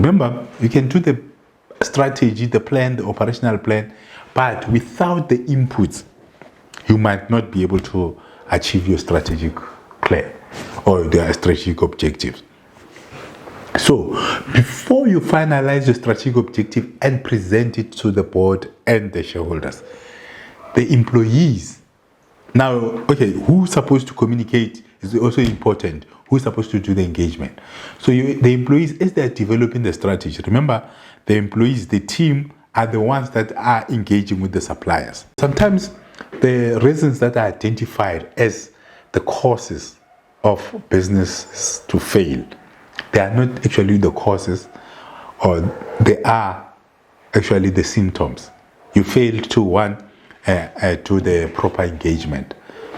Remember, you can do the strategy, the plan, the operational plan, but without the inputs, you might not be able to achieve your strategic plan or the strategic objectives. So, before you finalize your strategic objective and present it to the board and the shareholders, the employees, now, okay, who's supposed to communicate is also important. Who's supposed to do the engagement? So, the employees, as they're developing the strategy, remember, the employees, the team, are the ones that are engaging with the suppliers. Sometimes the reasons that are identified as the causes of business to fail, they are not actually the causes, or they are actually the symptoms. You failed to do the proper engagement.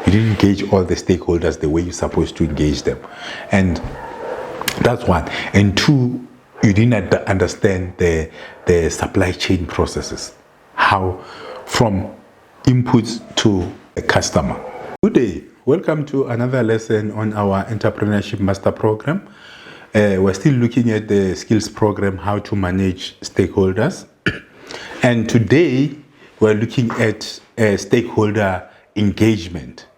You didn't engage all the stakeholders the way you're supposed to engage them, and that's one. And two, you didn't understand the supply chain processes, how from inputs to a customer. Good day. Welcome to another lesson on our Entrepreneurship Master Program. We're still looking at the skills program, how to manage stakeholders. And today we're looking at stakeholder engagement.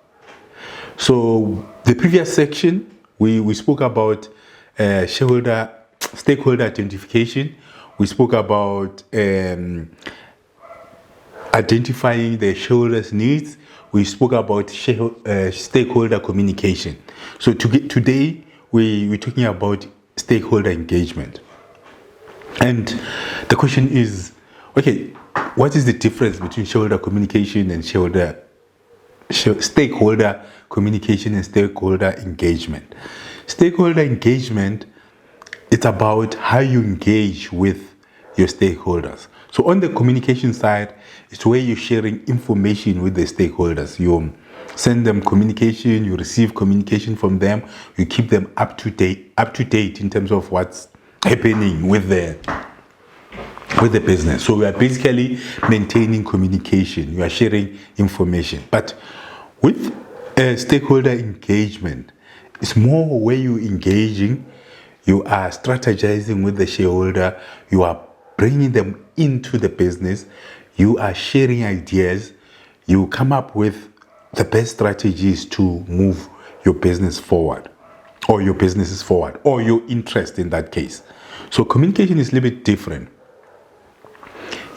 So the previous section, we spoke about stakeholder identification. We spoke about identifying the shareholders' needs. We spoke about stakeholder communication. So today we're talking about stakeholder engagement. And the question is, okay, what is the difference between shareholder communication and stakeholder communication and stakeholder engagement? Stakeholder engagement, it's about how you engage with your stakeholders. So on the communication side, it's where you're sharing information with the stakeholders. You send them communication, you receive communication from them, you keep them up to date in terms of what's happening with the business. So we are basically maintaining communication. You are sharing information. But with stakeholder engagement, it's more where you're engaging, you are strategizing with the shareholder, you are bringing them into the business, you are sharing ideas, you come up with the best strategies to move your business forward, or your businesses forward, or your interest in that case. So communication is a little bit different.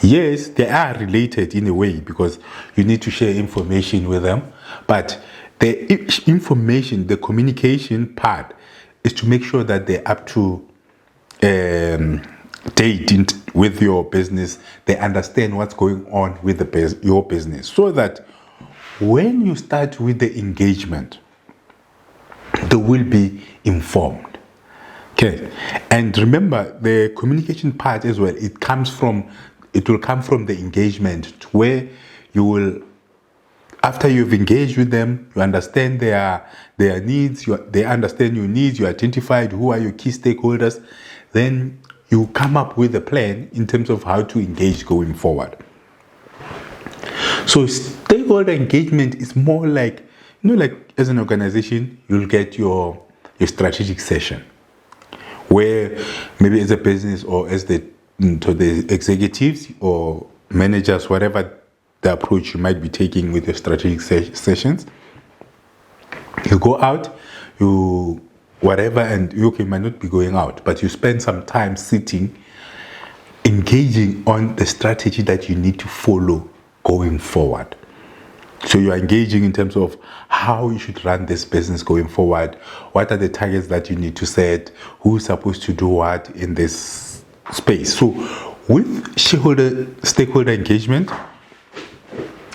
Yes, they are related in a way because you need to share information with them, but the information, the communication part is to make sure that they're up to date with your business. They understand what's going on with your business, so that when you start with the engagement, they will be informed. Okay, and remember the communication part as well. It will come from the engagement, where you will, after you've engaged with them, you understand their needs, they understand your needs, you identified who are your key stakeholders, then you come up with a plan in terms of how to engage going forward. So stakeholder engagement is more like, like as an organization, you'll get your strategic session, where maybe as a business or as to the executives or managers, whatever the approach you might be taking with your strategic sessions, you go out, and you might not be going out, but you spend some time sitting, engaging on the strategy that you need to follow going forward. So you are engaging in terms of how you should run this business going forward. What are the targets that you need to set? Who's supposed to do what in this space? So with stakeholder engagement,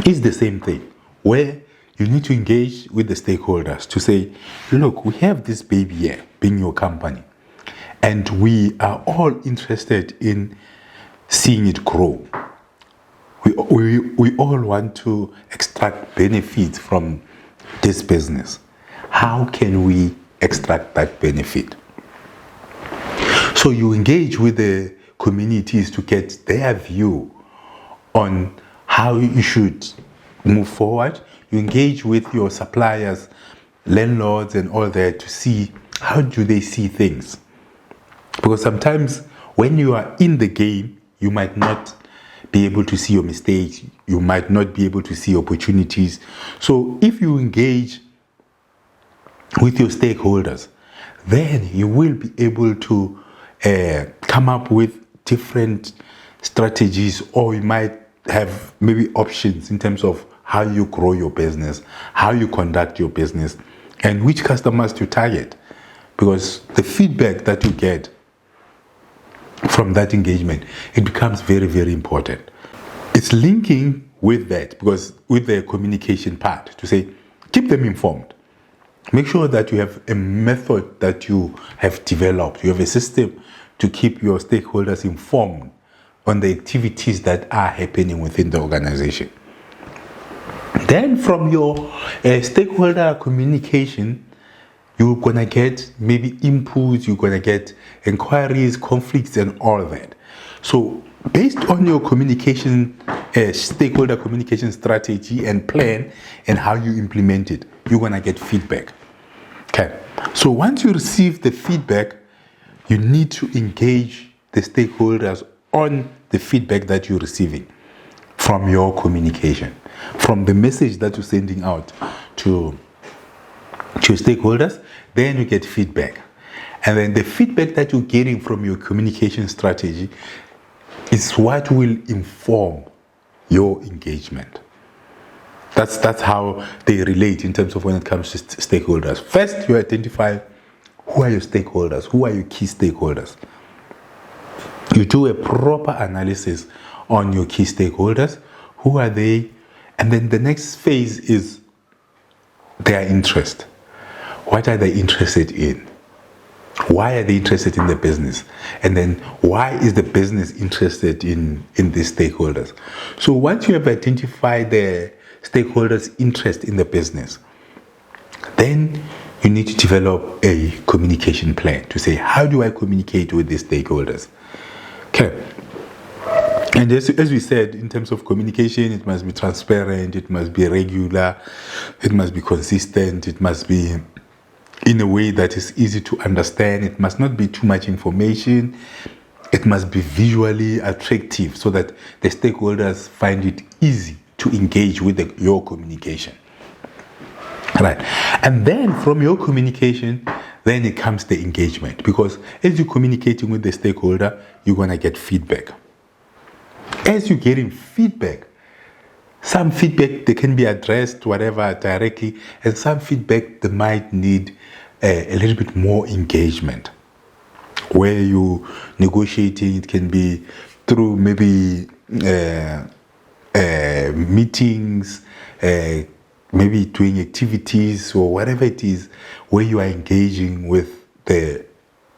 it's the same thing, where you need to engage with the stakeholders to say, look, we have this baby here, being your company, and we are all interested in seeing it grow. We all want to extract benefits from this business. How can we extract that benefit? So you engage with the communities to get their view on how you should move forward. You engage with your suppliers, landlords and all that to see how do they see things. Because sometimes when you are in the game, you might not be able to see your mistakes. You might not be able to see opportunities. So if you engage with your stakeholders, then you will be able to come up with different strategies, or you might have maybe options in terms of how you grow your business, how you conduct your business, and which customers to target. Because the feedback that you get from that engagement, it becomes very, very important. It's linking with that, because with the communication part, to say, keep them informed. Make sure that you have a method that you have developed. You have a system to keep your stakeholders informed on the activities that are happening within the organization. Then from your stakeholder communication, you're going to get maybe inputs, you're going to get inquiries, conflicts, and all that. So based on your communication, stakeholder communication strategy and plan and how you implement it, you're going to get feedback. Okay. So once you receive the feedback, you need to engage the stakeholders on the feedback that you're receiving from your communication, from the message that you're sending out to your stakeholders. Then you get feedback. And then the feedback that you're getting from your communication strategy is what will inform your engagement. That's how they relate in terms of when it comes to stakeholders. First, you identify who are your stakeholders, who are your key stakeholders. You do a proper analysis on your key stakeholders. Who are they? And then the next phase is their interest. What are they interested in? Why are they interested in the business? And then why is the business interested in these stakeholders? So once you have identified the stakeholders' interest in the business, then you need to develop a communication plan to say, how do I communicate with these stakeholders? Okay. And as we said, in terms of communication, it must be transparent, it must be regular, it must be consistent, it must be in a way that is easy to understand. It must not be too much information. It must be visually attractive so that the stakeholders find it easy to engage with your communication. Right. And then from your communication, then it comes the engagement. Because as you're communicating with the stakeholder, you're going to get feedback. As you're getting feedback, some feedback, they can be addressed, whatever, directly, and some feedback, they might need a little bit more engagement. Where you negotiating, it can be through maybe meetings, maybe doing activities or whatever it is, where you are engaging with the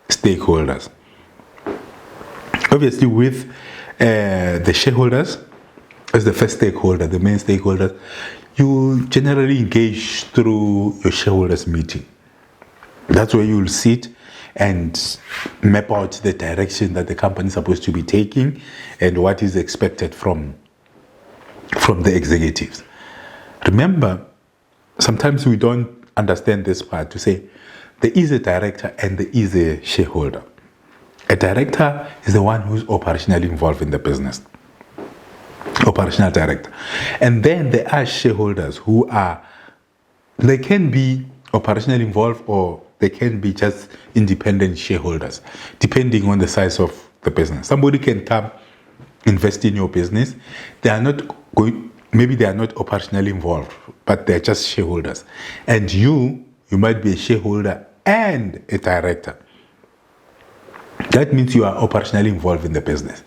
stakeholders. Obviously, with the shareholders as the first stakeholder, the main stakeholder, you generally engage through your shareholders meeting. That's where you'll sit and map out the direction that the company is supposed to be taking and what is expected from the executives. Remember, sometimes we don't understand this part, to say there is a director and there is a shareholder. A director is the one who's operationally involved in the business. Operational director. And then there are shareholders who they can be operationally involved or they can be just independent shareholders, depending on the size of the business. Somebody can come invest in your business. They are not maybe they are not operationally involved, but they're just shareholders. And you might be a shareholder and a director. That means you are operationally involved in the business.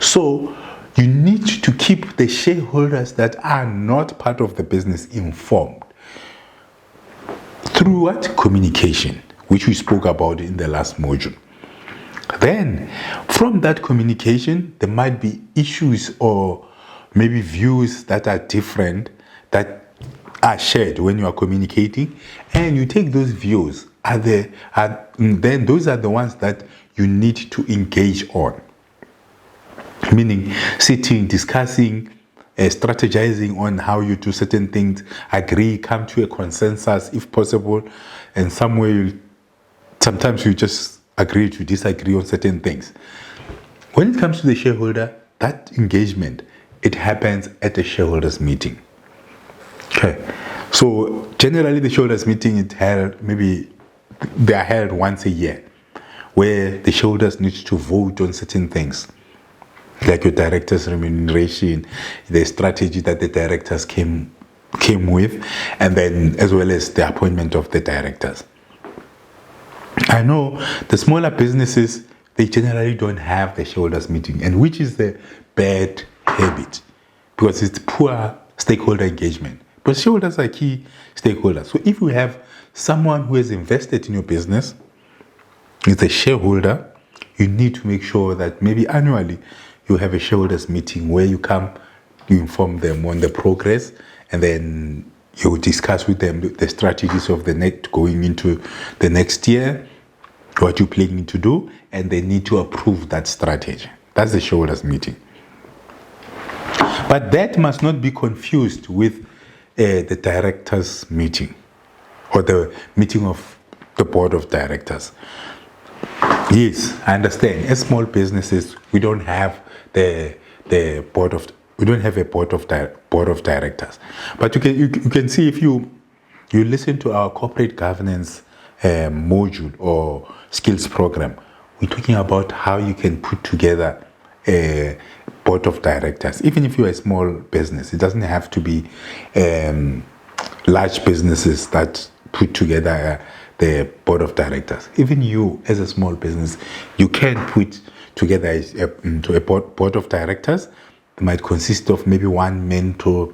So you need to keep the shareholders that are not part of the business informed. Through what? Communication, which we spoke about in the last module. Then, from that communication, there might be issues or maybe views that are different that are shared when you are communicating, and you take those views, then those are the ones that you need to engage on. Meaning, sitting, discussing, strategizing on how you do certain things, agree, come to a consensus if possible, and sometimes you just agree to disagree on certain things. When it comes to the shareholder, that engagement, it happens at the shareholders meeting. Okay. So generally the shareholders meeting it held maybe they are held once a year where the shareholders need to vote on certain things like your director's remuneration, the strategy that the directors came with, and then as well as the appointment of the directors. I know the smaller businesses, they generally don't have the shareholders meeting, and which is the bad habit because it's poor stakeholder engagement. But shareholders are key stakeholders. So if you have someone who has invested in your business, is a shareholder, you need to make sure that maybe annually you have a shareholders meeting where you come, you inform them on the progress, and then you discuss with them the strategies of the next going into the next year, what you're planning to do, and they need to approve that strategy. That's the shareholders meeting. But that must not be confused with the directors meeting or the meeting of the board of directors. Yes, I understand. As small businesses, we don't have a board of directors. But you can see if you listen to our corporate governance module or skills program, we're talking about how you can put together a board of directors. Even if you're a small business, it doesn't have to be large businesses that put together the board of directors. Even you, as a small business, you can put together a board of directors. It might consist of maybe one mentor,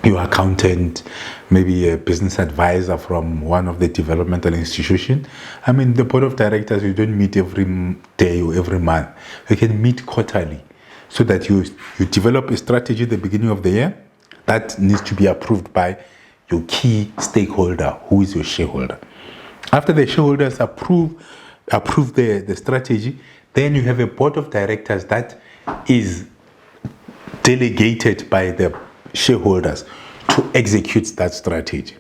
your accountant, maybe a business advisor from one of the developmental institutions. I mean, the board of directors, you don't meet every day or every month. You can meet quarterly so that you develop a strategy at the beginning of the year that needs to be approved by your key stakeholder, who is your shareholder. After the shareholders approve the strategy, then you have a board of directors that is delegated by the shareholders to execute that strategy.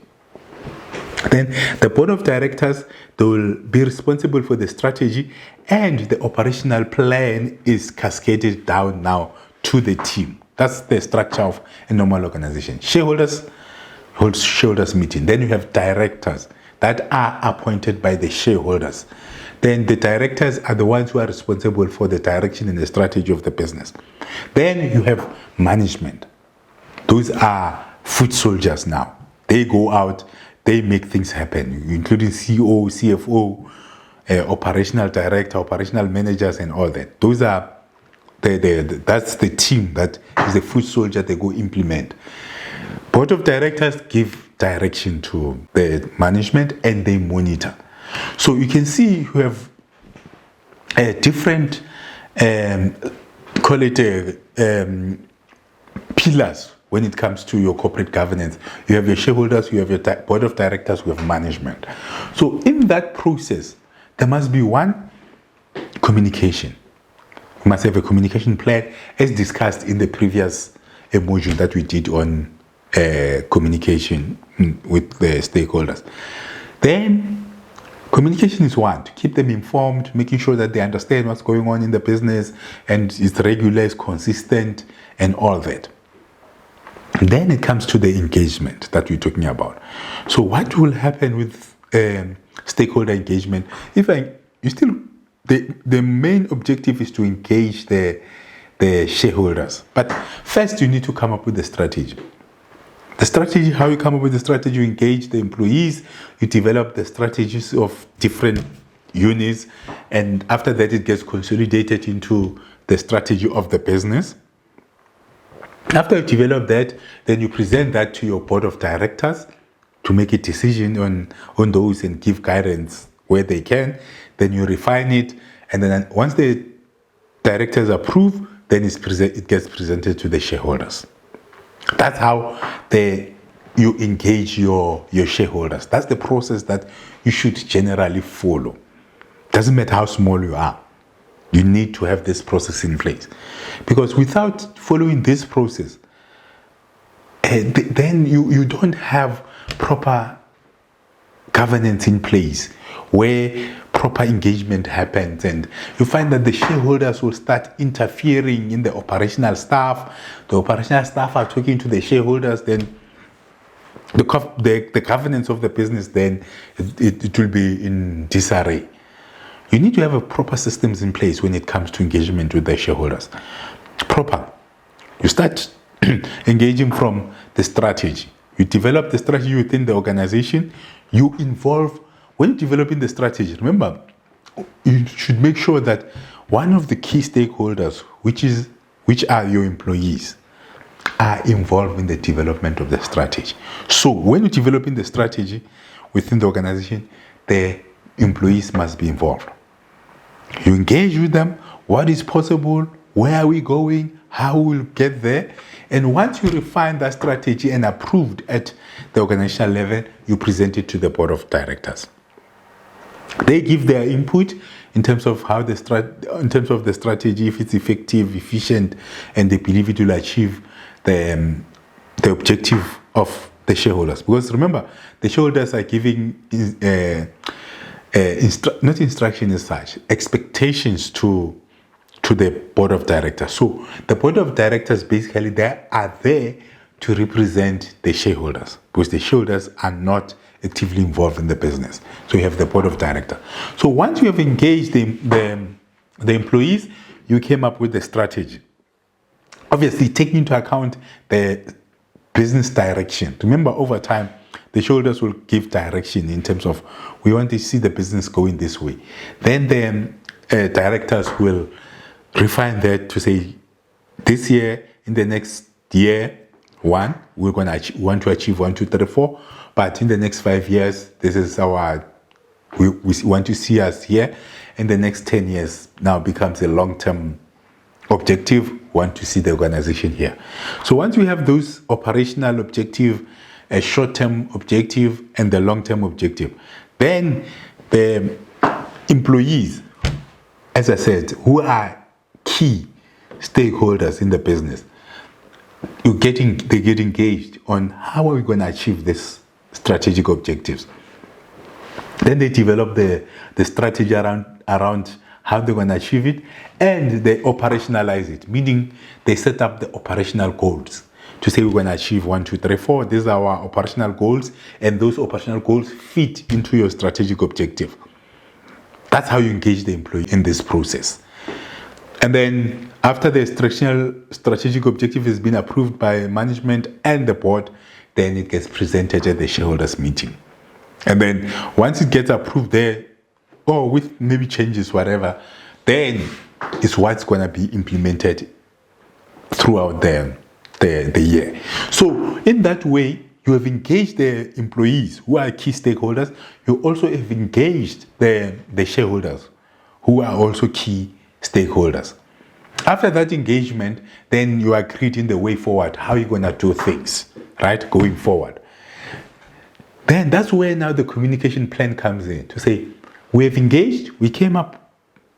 Then the board of directors, they will be responsible for the strategy, and the operational plan is cascaded down now to the team. That's the structure of a normal organization. Shareholders hold shareholders meeting. Then you have directors that are appointed by the shareholders. Then the directors are the ones who are responsible for the direction and the strategy of the business. Then you have management. Those are foot soldiers now. They go out, they make things happen, including CEO, CFO, operational director, operational managers, and all that. Those are that's the team that is the foot soldier they go implement. Board of directors give direction to the management and they monitor. So you can see you have a different, call it pillars when it comes to your corporate governance. You have your shareholders, you have your board of directors, you have management. So in that process, there must be one communication. You must have a communication plan as discussed in the previous module that we did on communication with the stakeholders. Then communication is one, to keep them informed, making sure that they understand what's going on in the business and it's regular, it's consistent, and all that. Then it comes to the engagement that we're talking about. So what will happen with stakeholder engagement? The main objective is to engage the shareholders. But first you need to come up with a strategy. The strategy, how you come up with the strategy, you engage the employees, you develop the strategies of different units, and after that it gets consolidated into the strategy of the business. After you develop that, then you present that to your board of directors to make a decision on those and give guidance where they can. Then you refine it, and then once the directors approve, then it gets presented to the shareholders. That's how you engage your shareholders. That's the process that you should generally follow. Doesn't matter how small you are. You need to have this process in place. Because without following this process, then you don't have proper governance in place where proper engagement happens, and you find that the shareholders will start interfering in the operational staff. The operational staff are talking to the shareholders, then the governance of the business, then it will be in disarray. You need to have a proper systems in place when it comes to engagement with the shareholders. Proper. You start engaging from the strategy. You develop the strategy within the organization. You involve, when you're developing the strategy, remember, you should make sure that one of the key stakeholders, which are your employees, are involved in the development of the strategy. So when you're developing the strategy within the organization, the employees must be involved. You engage with them, what is possible, where are we going, how we'll get there. And once you refine that strategy and approved at the organizational level, you present it to the board of directors. They give their input in terms of how the strategy, if it's effective, efficient, and they believe it will achieve the objective of the shareholders. Because remember, the shareholders are giving not instruction as such, expectations to the board of directors. So the board of directors basically they are there to represent the shareholders, because the shareholders are not actively involved in the business. So you have the board of directors. So once you have engaged the employees, you came up with the strategy. Obviously, taking into account the business direction. Remember, over time, the shareholders will give direction in terms of, we want to see the business going this way. Then the directors will refine that to say, this year, in the next year, we're going to want to achieve 1, 2, 3, 4. But in the next 5 years, this is we want to see us here. In the next 10 years, now becomes a long-term objective, want to see the organization here. So once we have those operational objective, a short-term objective, and the long-term objective, then the employees, as I said, who are key stakeholders in the business, they get engaged on how are we going to achieve this strategic objectives. Then they develop the strategy around how they're going to achieve it, and they operationalize it, meaning they set up the operational goals to say we're going to achieve 1, 2, 3, 4. These are our operational goals, and those operational goals fit into your strategic objective. That's how you engage the employee in this process. And then after the strategic objective has been approved by management and the board, then it gets presented at the shareholders meeting. And then once it gets approved there, or with maybe changes, whatever, then it's what's going to be implemented throughout the year. So in that way, you have engaged the employees who are key stakeholders. You also have engaged the shareholders who are also key stakeholders. After that engagement, then you are creating the way forward, how you're going to do things, right, going forward. Then that's where now the communication plan comes in, to say, we have engaged, we came up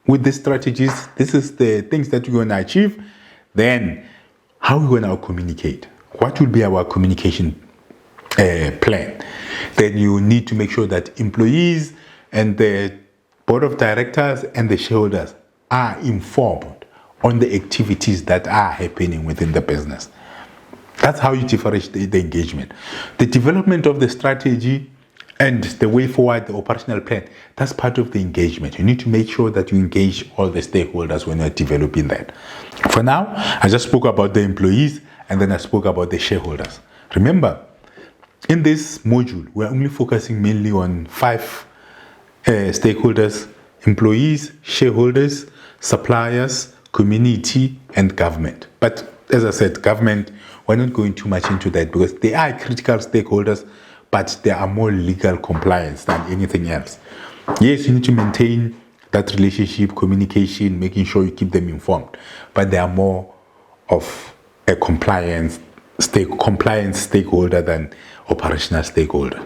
with the strategies, this is the things that we're going to achieve. Then how are we going to communicate? What will be our communication plan? Then you need to make sure that employees and the board of directors and the shareholders are informed on the activities that are happening within the business. That's how you differentiate the engagement. The development of the strategy and the way forward, the operational plan, that's part of the engagement. You need to make sure that you engage all the stakeholders when you're developing that. For now, I just spoke about the employees, and then I spoke about the shareholders. Remember, in this module, we're only focusing mainly on 5 stakeholders: employees, shareholders, suppliers, community, and government. But as I said, government, we're not going too much into that because they are critical stakeholders, but they are more legal compliance than anything else. Yes, you need to maintain that relationship, communication, making sure you keep them informed, but they are more of a compliance stakeholder than operational stakeholder.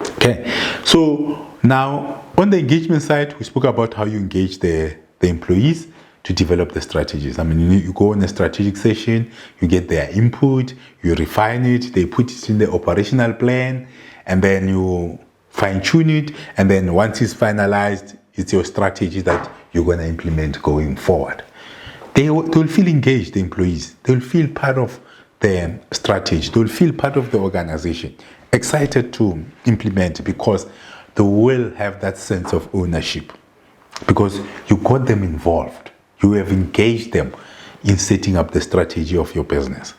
Okay, so now on the engagement side, we spoke about how you engage the employees to develop the strategies. I mean, you go on a strategic session, you get their input, you refine it, they put it in the operational plan, and then you fine-tune it, and then once it's finalized, it's your strategy that you're going to implement going forward. They'll feel engaged, the employees. They'll feel part of the strategy. They'll feel part of the organization, excited to implement because they will have that sense of ownership because you got them involved. You have engaged them in setting up the strategy of your business.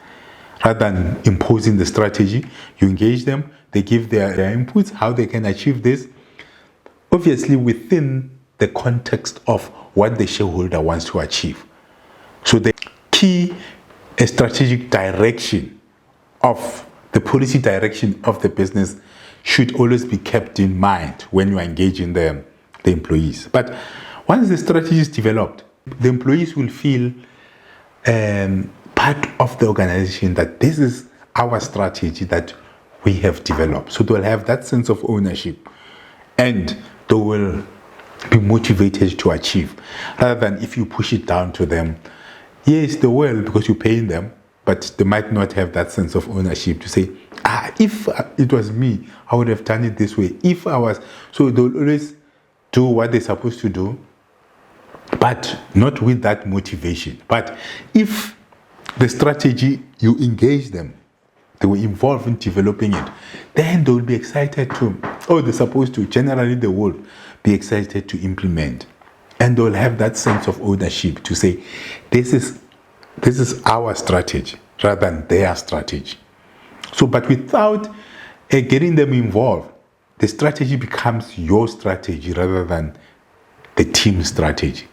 Rather than imposing the strategy, you engage them, they give their inputs, how they can achieve this, obviously within the context of what the shareholder wants to achieve. So the key strategic direction of the policy direction of the business should always be kept in mind when you are engaging the employees. But once the strategy is developed, the employees will feel part of the organization that this is our strategy that we have developed. So they'll have that sense of ownership and they will be motivated to achieve. Rather than if you push it down to them, yes, they will because you're paying them, but they might not have that sense of ownership to say, if it was me, I would have done it this way. If I was, so they'll always do what they're supposed to do, but not with that motivation. But if the strategy, you engage them, they were involved in developing it, then they will be excited to, they're supposed to, generally they will be excited to implement. And they'll have that sense of ownership to say, this is our strategy rather than their strategy. So, but without getting them involved, the strategy becomes your strategy rather than the team strategy.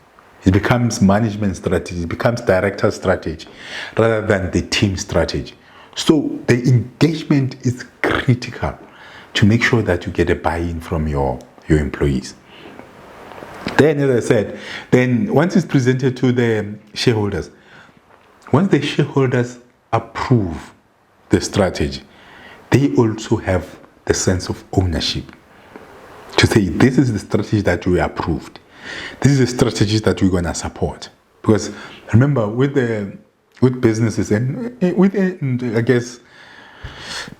It becomes management strategy, it becomes director strategy rather than the team strategy. So the engagement is critical to make sure that you get a buy-in from your employees. Then, as I said, then once it's presented to the shareholders, once the shareholders approve the strategy, they also have the sense of ownership to say, this is the strategy that we approved. This is the strategy that we're going to support. Because remember, with businesses and I guess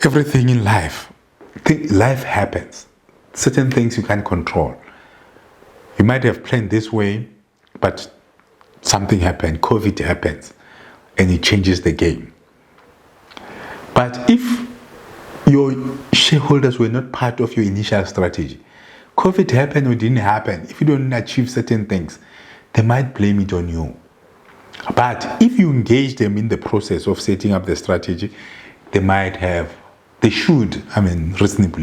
everything in life, life happens. Certain things you can't control. You might have planned this way, but something happened, COVID happens, and it changes the game. But if your shareholders were not part of your initial strategy, COVID happened or didn't happen, if you don't achieve certain things, they might blame it on you. But if you engage them in the process of setting up the strategy, reasonably,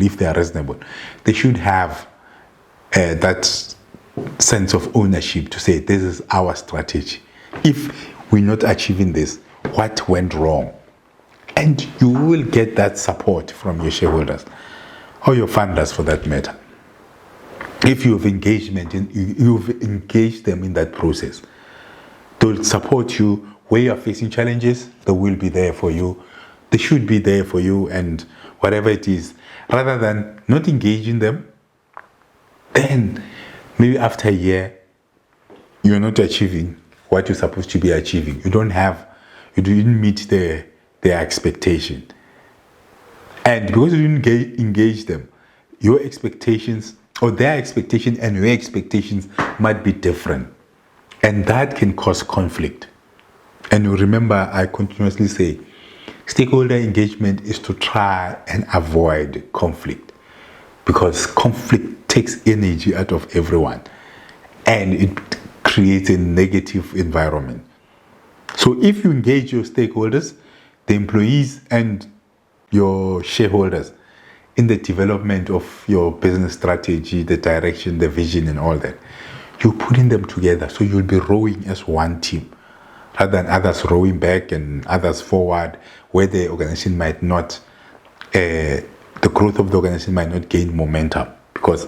if they are reasonable, they should have that sense of ownership to say, this is our strategy. If we're not achieving this, what went wrong? And you will get that support from your shareholders or your funders for that matter. If you've engaged them in that process, they'll support you where you're facing challenges. They will be there for you. They should be there for you, and whatever it is, rather than not engaging them, then maybe after a year, you're not achieving what you're supposed to be achieving. You didn't meet their expectation. And because you didn't engage them, your expectations or their expectation and your expectations might be different. And that can cause conflict. And you remember, I continuously say, stakeholder engagement is to try and avoid conflict, because conflict takes energy out of everyone and it creates a negative environment. So if you engage your stakeholders, the employees and your shareholders in the development of your business strategy, the direction, the vision and all that, you're putting them together, so you'll be rowing as one team rather than others rowing back and others forward, where the organization might not, the growth of the organization might not gain momentum because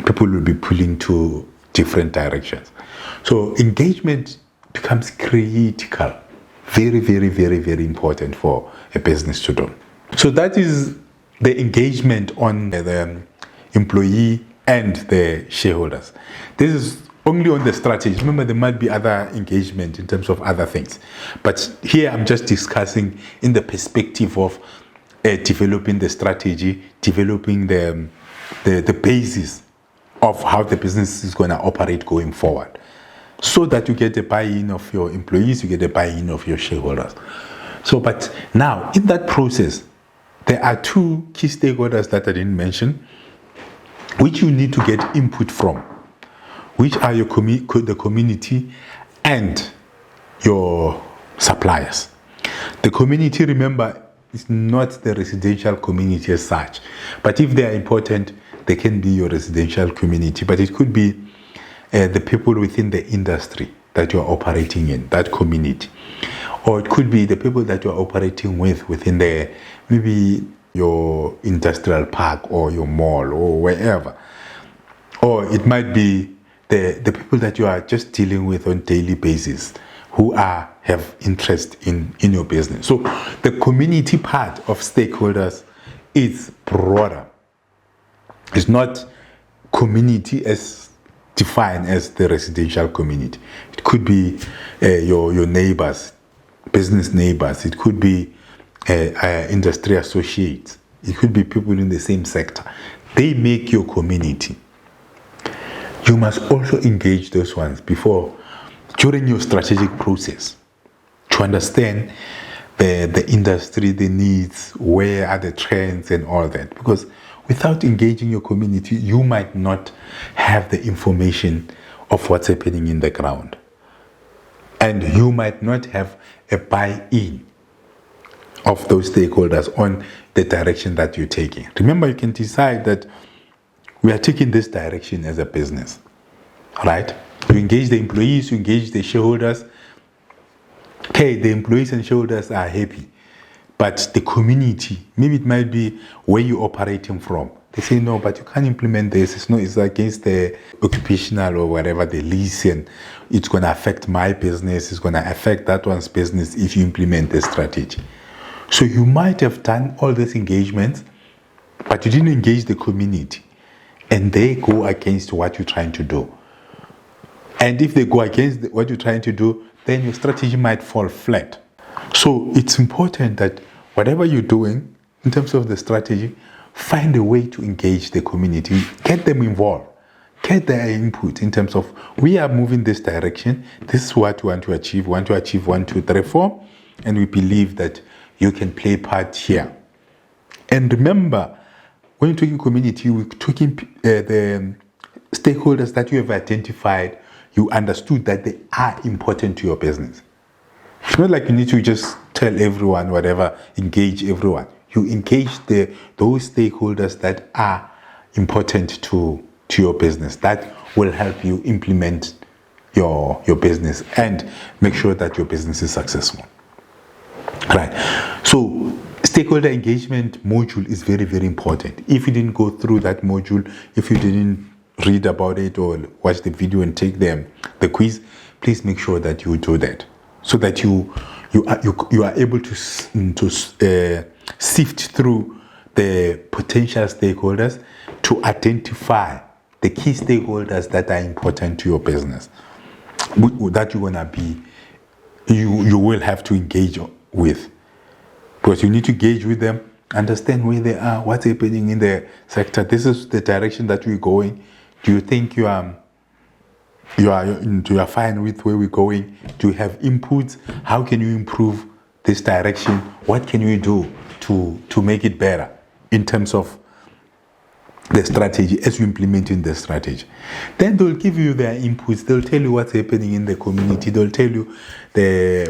people will be pulling to different directions. So engagement becomes critical, very, very, very, very important for a business to do. So that is the engagement on the employee and the shareholders. This is only on the strategy. Remember, there might be other engagement in terms of other things. But here I'm just discussing in the perspective of developing the strategy, developing the the basis of how the business is going to operate going forward, so that you get a buy-in of your employees, you get a buy-in of your shareholders. So, but now in that process, there are two key stakeholders that I didn't mention, which you need to get input from, which are your the community and your suppliers. The community, remember, is not the residential community as such, but if they are important, they can be your residential community, but it could be the people within the industry that you are operating in, that community. Or it could be the people that you are operating with within the, maybe your industrial park or your mall or wherever. Or it might be the people that you are just dealing with on a daily basis, who have interest in your business. So the community part of stakeholders is broader. It's not community as defined as the residential community. It could be your neighbors, business neighbors. It could be industry associates. It could be people in the same sector. They make your community. You must also engage those ones during your strategic process, to understand the industry, the needs, where are the trends and all that. Because without engaging your community, you might not have the information of what's happening in the ground. And you might not have a buy-in of those stakeholders on the direction that you're taking. Remember, you can decide that we are taking this direction as a business, right? You engage the employees, you engage the shareholders. Okay, the employees and shareholders are happy, but the community, maybe it might be where you're operating from. They say, no, but you can't implement this. It's against the occupational or whatever, the lease, and it's going to affect my business. It's going to affect that one's business if you implement this strategy. So you might have done all these engagements, but you didn't engage the community, and they go against what you're trying to do. And if they go against what you're trying to do, then your strategy might fall flat. So it's important that whatever you're doing in terms of the strategy, find a way to engage the community, get them involved, get their input in terms of, we are moving this direction, this is what we want to achieve 1, 2, 3, 4, and we believe that you can play part here. And remember, when you're talking community, we're talking the stakeholders that you have identified, you understood that they are important to your business. It's not like you need to just tell everyone whatever, engage everyone. You engage those stakeholders that are important to your business, that will help you implement your business and make sure that your business is successful. Right. So stakeholder engagement module is very, very important. If you didn't go through that module, if you didn't read about it or watch the video and take the quiz, please make sure that you do that, so that you are able to sift through the potential stakeholders to identify the key stakeholders that are important to your business, that you will have to engage with, because you need to engage with them, understand where they are, what's happening in the sector. This is the direction that we're going. Do you think you are fine with where we're going? Do you have inputs? How can you improve this direction? What can you do to make it better in terms of the strategy as you implement in the strategy? Then they'll give you their inputs. They'll tell you what's happening in the community. They'll tell you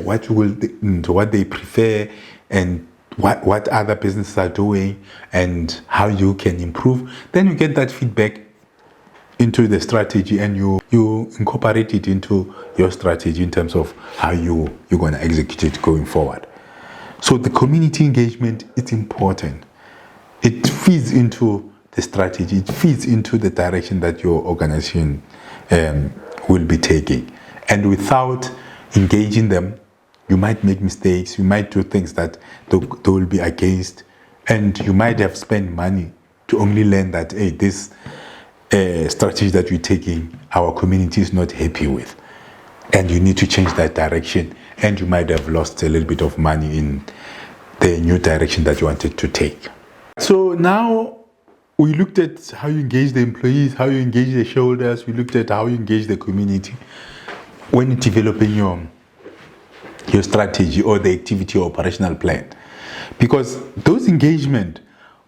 what they prefer and what other businesses are doing and how you can improve. Then you get that feedback into the strategy, and you incorporate it into your strategy in terms of how you're going to execute it going forward. So the community engagement is important. It feeds into the strategy. It feeds into the direction that your organization will be taking. And without engaging them, you might make mistakes. You might do things that they will be against, and you might have spent money to only learn that, hey, this strategy that we're taking, our community is not happy with, and you need to change that direction, and you might have lost a little bit of money in the new direction that you wanted to take. So now we looked at how you engage the employees, how you engage the shareholders. We looked at how you engage the community when you're developing your strategy or the activity or operational plan. Because those engagement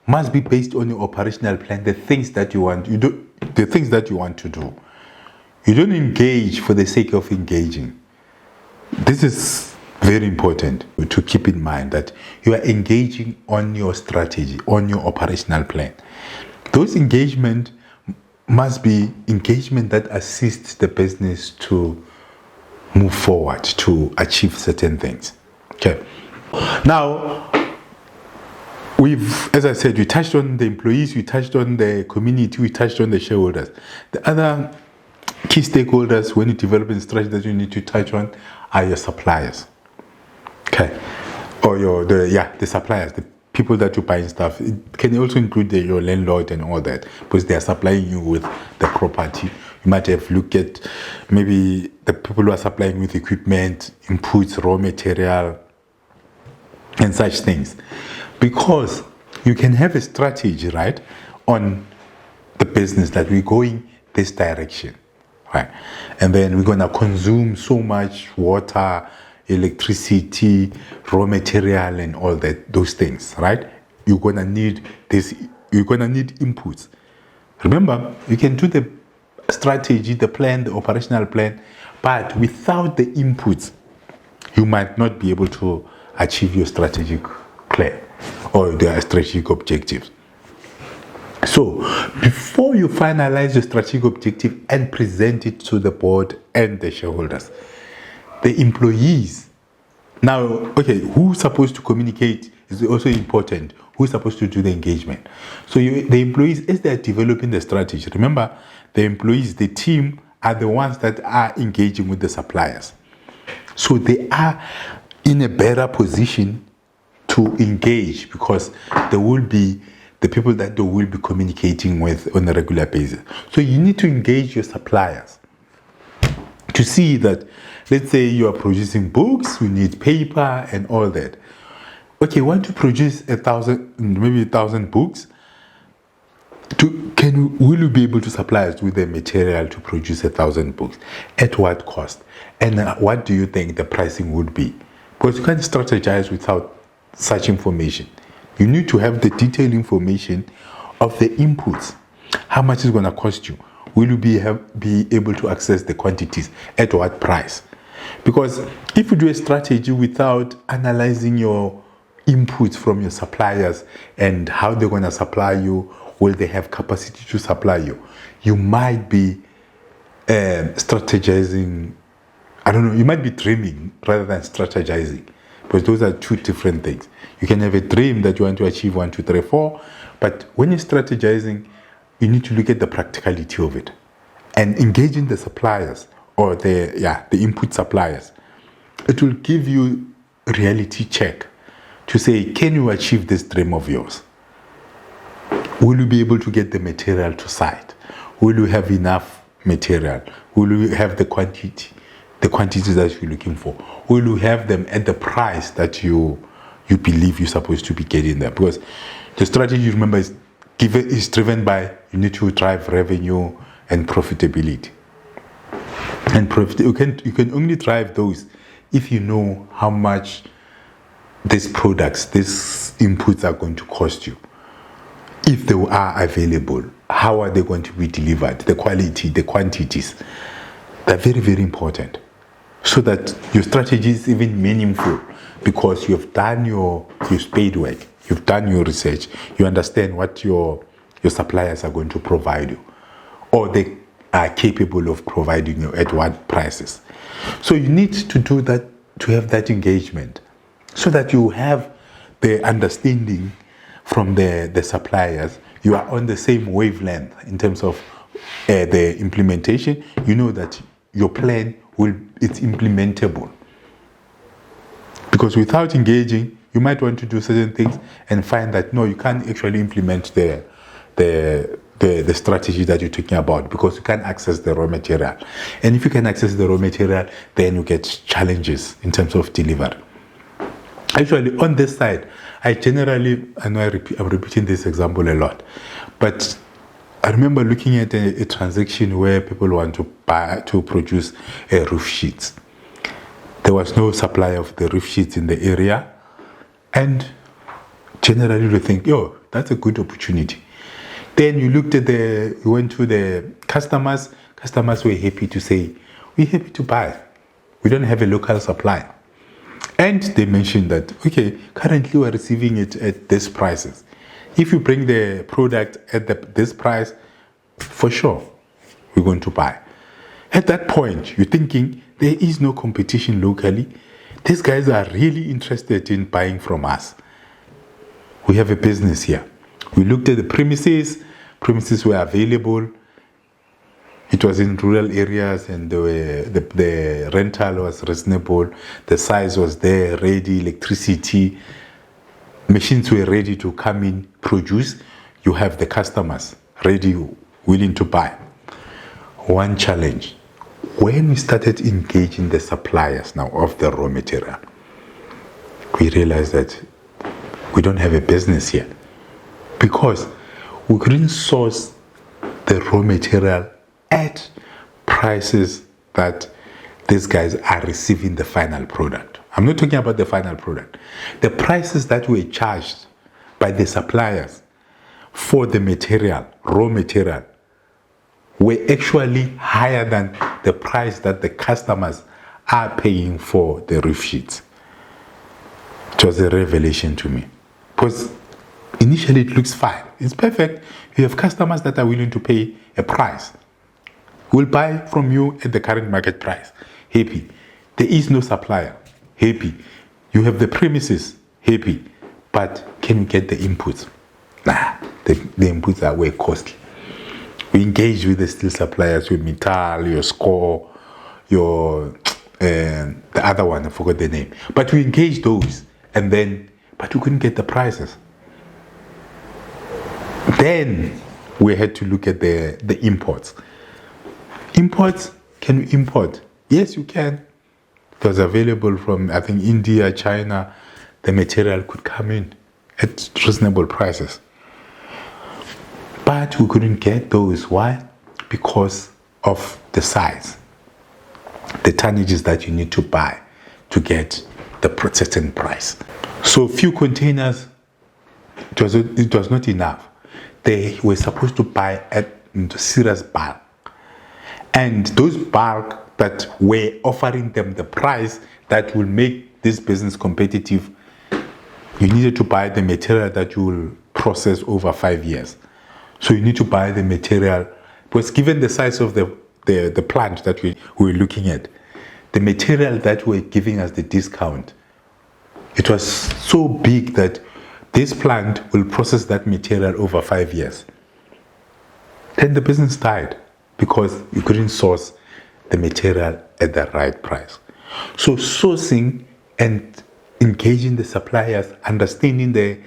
must be based on your operational plan, the things that you want, the things that you want to do. You don't engage for the sake of engaging. This is very important to keep in mind, that you are engaging on your strategy, on your operational plan. Those engagement must be engagement that assists the business to move forward, to achieve certain things. Okay. Now, as I said, we touched on the employees, we touched on the community, we touched on the shareholders. The other key stakeholders when you develop a strategy that you need to touch on are your suppliers. Okay. Or the suppliers, the people that you buy stuff. It can also include your landlord and all that, because they are supplying you with the property. You might have looked at maybe the people who are supplying with equipment, inputs, raw material, and such things. Because you can have a strategy, right, on the business that we're going this direction, right? And then we're going to consume so much water, electricity, raw material, and all those things, right? You're going to need this, you're going to need inputs. Remember, you can do the strategy, the plan, the operational plan, but without the inputs, you might not be able to achieve your strategic plan or the strategic objectives. So before you finalize your strategic objective and present it to the board and the shareholders, the employees, now, okay, who's supposed to communicate is also important. Who's supposed to do the engagement? So the employees, as they're developing the strategy, remember, the employees, the team, are the ones that are engaging with the suppliers. So they are in a better position to engage, because there will be the people that they will be communicating with on a regular basis. So you need to engage your suppliers to see that, let's say you are producing books, you need paper and all that. Okay, want to produce 1,000 books? Will you be able to supply us with the material to produce 1,000 books? At what cost? And what do you think the pricing would be? Because you can't strategize without such information. You need to have the detailed information of the inputs. How much is going to cost you? Will you be able to access the quantities? At what price? Because if you do a strategy without analyzing your inputs from your suppliers and how they're going to supply you, will they have capacity to supply you? You might be strategizing. I don't know, you might be dreaming rather than strategizing, because those are two different things. You can have a dream that you want to achieve 1, 2, 3, 4, but when you're strategizing, you need to look at the practicality of it and engaging the suppliers or the input suppliers. It will give you a reality check to say, can you achieve this dream of yours? Will you be able to get the material to site? Will you have enough material? Will you have the quantities that you're looking for? Will you have them at the price that you believe you're supposed to be getting them? Because the strategy, remember, is driven by, you need to drive revenue and profitability. And you can only drive those if you know how much these products, these inputs are going to cost you. If they are available, how are they going to be delivered? The quality, the quantities. They're very, very important, so that your strategy is even meaningful, because you've done your spade work, you've done your research, you understand what your suppliers are going to provide you, or they are capable of providing you at what prices. So you need to do that, to have that engagement, so that you have the understanding from the suppliers. You are on the same wavelength in terms of the implementation. You know that your plan it's implementable. Because without engaging, you might want to do certain things and find that no, you can't actually implement the strategy that you're talking about, because you can't access the raw material. And if you can access the raw material, then you get challenges in terms of delivery. Actually, on this side, I know I'm repeating this example a lot, But I remember looking at a transaction where people want to produce a roof sheet. There was no supply of the roof sheets in the area, and generally we think, yo, that's a good opportunity. Then you went to the customers. Customers were happy to say, we're happy to buy. We don't have a local supply. And they mentioned that, okay, currently we're receiving it at these prices. If you bring the product at this price, for sure, we're going to buy. At that point, you're thinking there is no competition locally. These guys are really interested in buying from us. We have a business here. We looked at the premises. Premises were available. It was in rural areas, and the rental was reasonable. The size was there, ready, electricity. Machines were ready to come in, produce. You have the customers ready, willing to buy. One challenge. When we started engaging the suppliers now of the raw material, we realized that we don't have a business here because we couldn't source the raw material at prices that these guys are receiving the final product. I'm not talking about the final product. The prices that were charged by the suppliers for the material, raw material, were actually higher than the price that the customers are paying for the roof sheets. It was a revelation to me. Because initially it looks fine. It's perfect. You have customers that are willing to pay a price. We'll buy from you at the current market price. Happy. There is no supplier. Happy. You have the premises. Happy. But can we get the inputs? Nah, the inputs are way costly. We engage with the steel suppliers, with Metal, your Score, the other one, I forgot the name. But we engaged those, but we couldn't get the prices. Then we had to look at the imports. Imports, can we import? Yes, you can. It was available from, I think, India, China. The material could come in at reasonable prices. But we couldn't get those. Why? Because of the size. The tonnages that you need to buy to get the certain price. So few containers, it was not enough. They were supposed to buy at serious bulk. And those bulk that were offering them the price that will make this business competitive, you needed to buy the material that you will process over 5 years. So you need to buy the material, because given the size of the plant that we were looking at, the material that were giving us the discount, it was so big that this plant will process that material over 5 years. Then the business died because you couldn't source the material at the right price. So sourcing and engaging the suppliers, understanding the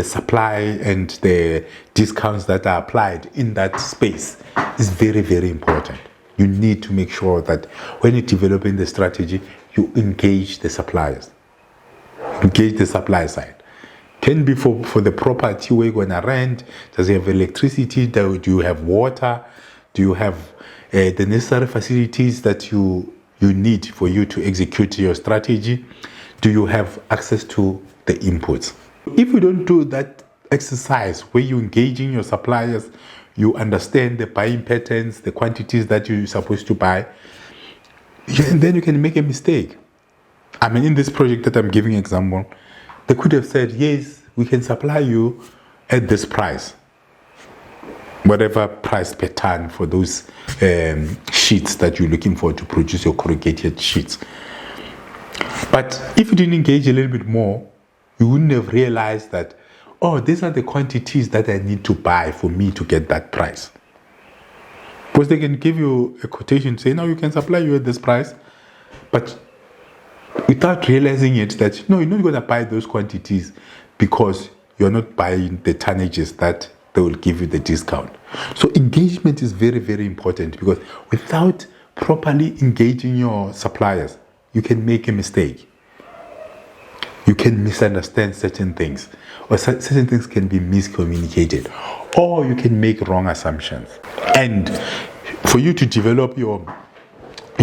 supply and the discounts that are applied in that space is very, very important. You need to make sure that when you're developing the strategy, you engage the suppliers. Engage the supply side. Can be for the property where you're going to rent. Does it have electricity? Do you have water? Do you have the necessary facilities that you need for you to execute your strategy? Do you have access to the inputs? If you don't do that exercise where you engage in your suppliers, you understand the buying patterns, the quantities that you're supposed to buy, and then you can make a mistake. I mean, in this project that I'm giving example, they could have said, yes, we can supply you at this price, whatever price per ton for those sheets that you're looking for to produce your corrugated sheets. But if you didn't engage a little bit more, you wouldn't have realized that, oh, these are the quantities that I need to buy for me to get that price. Because they can give you a quotation, say, no, you can supply you at this price, but without realizing it, that, no, you're not going to buy those quantities because you're not buying the tonnages that they will give you the discount. So engagement is very, very important, because without properly engaging your suppliers, you can make a mistake. You can misunderstand certain things, or certain things can be miscommunicated, or you can make wrong assumptions. And for you to develop your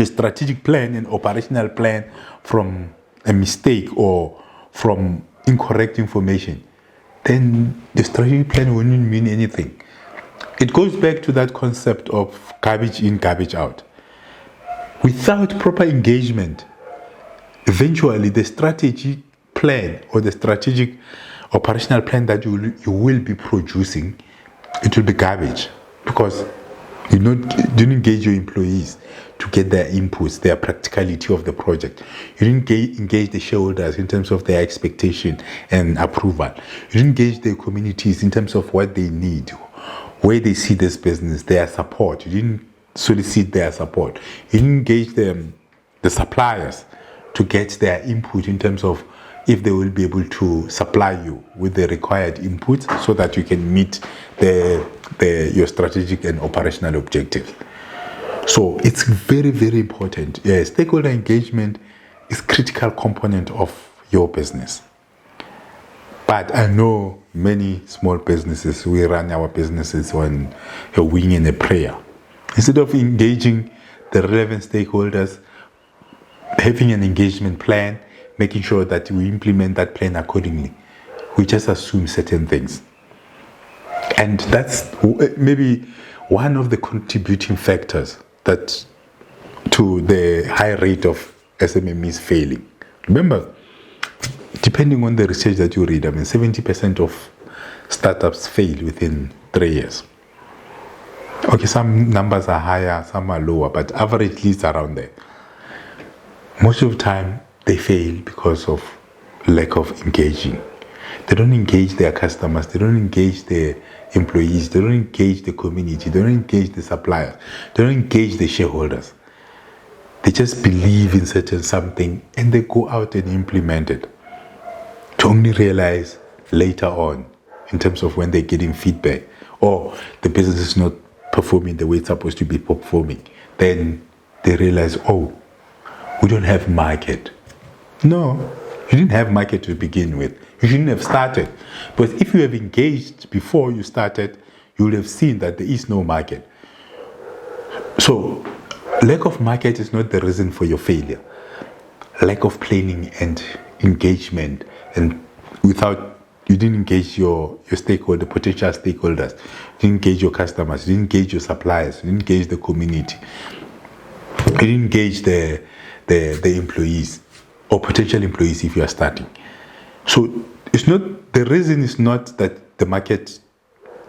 strategic plan and operational plan from a mistake or from incorrect information, then the strategic plan wouldn't mean anything. It goes back to that concept of garbage in, garbage out. Without proper engagement, eventually the strategic plan or the strategic operational plan that you will be producing, it will be garbage, because you didn't engage your employees to get their inputs, their practicality of the project. You didn't engage the shareholders in terms of their expectation and approval. You didn't engage the communities in terms of what they need, where they see this business, their support. You didn't solicit their support. You didn't engage the suppliers to get their input in terms of if they will be able to supply you with the required inputs so that you can meet your strategic and operational objectives. So it's very, very important. Stakeholder engagement is a critical component of your business. But I know many small businesses, we run our businesses on a wing and a prayer. Instead of engaging the relevant stakeholders, having an engagement plan, making sure that we implement that plan accordingly, we just assume certain things. And that's maybe one of the contributing factors to the high rate of SMMEs failing. Remember, depending on the research that you read, 70% of startups fail within 3 years. Okay, some numbers are higher, some are lower, but averagely it's around there. Most of the time, they fail because of lack of engaging. They don't engage their customers, they don't engage their employees, they don't engage the community, they don't engage the suppliers, they don't engage the shareholders. They just believe in certain something and they go out and implement it, to only realize later on, in terms of when they're getting feedback or the business is not performing the way it's supposed to be performing, then they realize, oh, we don't have market. No, you didn't have market to begin with. You shouldn't have started. But if you have engaged before you started, you would have seen that there is no market. So, lack of market is not the reason for your failure. Lack of planning and engagement, and you didn't engage your stakeholder, potential stakeholders, you didn't engage your customers, you didn't engage your suppliers, you didn't engage the community, you didn't engage the employees or potential employees if you are starting. So the reason is not that the market